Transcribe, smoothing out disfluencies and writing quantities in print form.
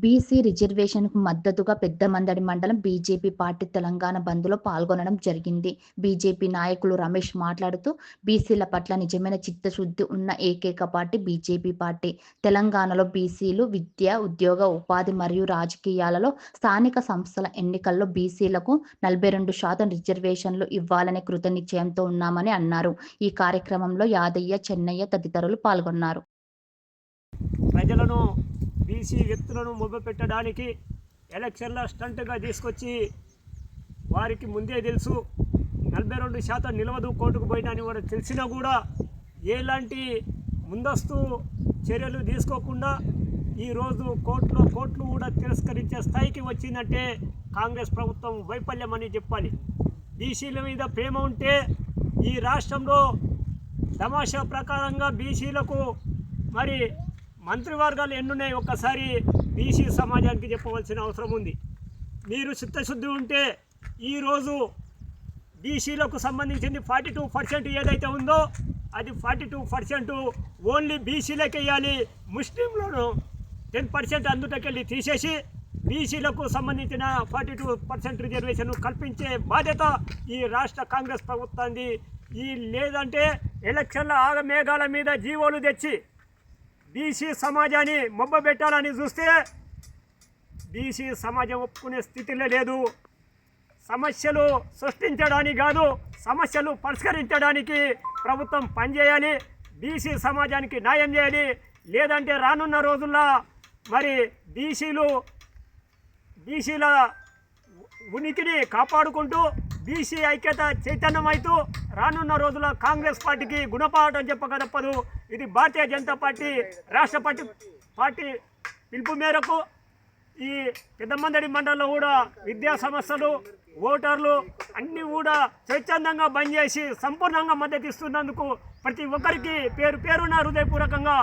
BC రిజర్వేషన్‌కు మద్దతుగా పెద్దమందడి మండలం BJP party Telangana బంద్‌లో పాల్గొనడం జరిగింది. బీజేపీ నాయకులు రమేష్ మాట్లాడుతూ, బీసీల పట్ల నిజమైన చిత్తశుద్ధి ఉన్న ఏకైక పార్టీ బీజేపీ పార్టీ. తెలంగాణలో బీసీలు విద్య, ఉద్యోగ, ఉపాధి మరియు రాజకీయాలలో స్థానిక సంస్థల ఎన్నికల్లో బీసీలకు 42% రిజర్వేషన్లు ఇవ్వాలనే కృతనిశ్చయంతో ఉన్నామని అన్నారు. ఈ కార్యక్రమంలో యాదయ్య, చెన్నయ్య తదితరులు పాల్గొన్నారు. ప్రజలను బీసీ వ్యక్తులను మొబ్బపెట్టడానికి ఎలక్షన్ల స్టంట్గా తీసుకొచ్చి వారికి ముందే తెలుసు 42% నిలవదు, కోర్టుకు పోయినా అని కూడా తెలిసినా కూడా ఎలాంటి ముందస్తు చర్యలు తీసుకోకుండా ఈరోజు కోర్టులు కూడా తిరస్కరించే స్థాయికి వచ్చిందంటే కాంగ్రెస్ ప్రభుత్వం వైఫల్యం అని చెప్పాలి. బీసీల మీద ప్రేమ ఉంటే ఈ రాష్ట్రంలో తమాషా ప్రకారంగా బీసీలకు మరి మంత్రివర్గాలు ఎన్నున్నాయి ఒక్కసారి బీసీ సమాజానికి చెప్పవలసిన అవసరం ఉంది. మీరు చిత్తశుద్ధి ఉంటే ఈరోజు బీసీలకు సంబంధించింది 42% ఏదైతే ఉందో అది 42% ఓన్లీ బీసీలకే ఇవ్వాలి. ముస్లింలను 10% అందుటకెళ్ళి తీసేసి బీసీలకు సంబంధించిన 42% రిజర్వేషన్ కల్పించే బాధ్యత ఈ రాష్ట్ర కాంగ్రెస్ ప్రభుత్వాన్ని. లేదంటే ఎలక్షన్ల ఆగమేఘాల మీద జీవోలు తెచ్చి బీసీ సమాజాన్ని మొబ్బబెట్టాలని చూస్తే బీసీ సమాజం ఒప్పుకునే స్థితిలో లేదు. సమస్యలు సృష్టించడానికి కాదు, సమస్యలు పరిష్కరించడానికి ప్రభుత్వం పనిచేయాలి. బీసీ సమాజానికి న్యాయం చేయాలి. లేదంటే రానున్న రోజుల్లో మరి బీసీల ఉనికిని కాపాడుకుంటూ బీసీ ఐక్యత చైతన్యమైతూ రానున్న రోజుల్లో కాంగ్రెస్ పార్టీకి గుణపాఠం చెప్పక తప్పదు. ఇది భారతీయ జనతా పార్టీ రాష్ట్ర పార్టీ పిలుపు మేరకు ఈ పెద్దమందడి మండలంలో కూడా విద్యా సంస్థలు, ఓటర్లు అన్నీ కూడా స్వచ్ఛందంగా బంద్ చేసి సంపూర్ణంగా మద్దతు ఇస్తున్నందుకు ప్రతి ఒక్కరికి పేరున హృదయపూర్వకంగా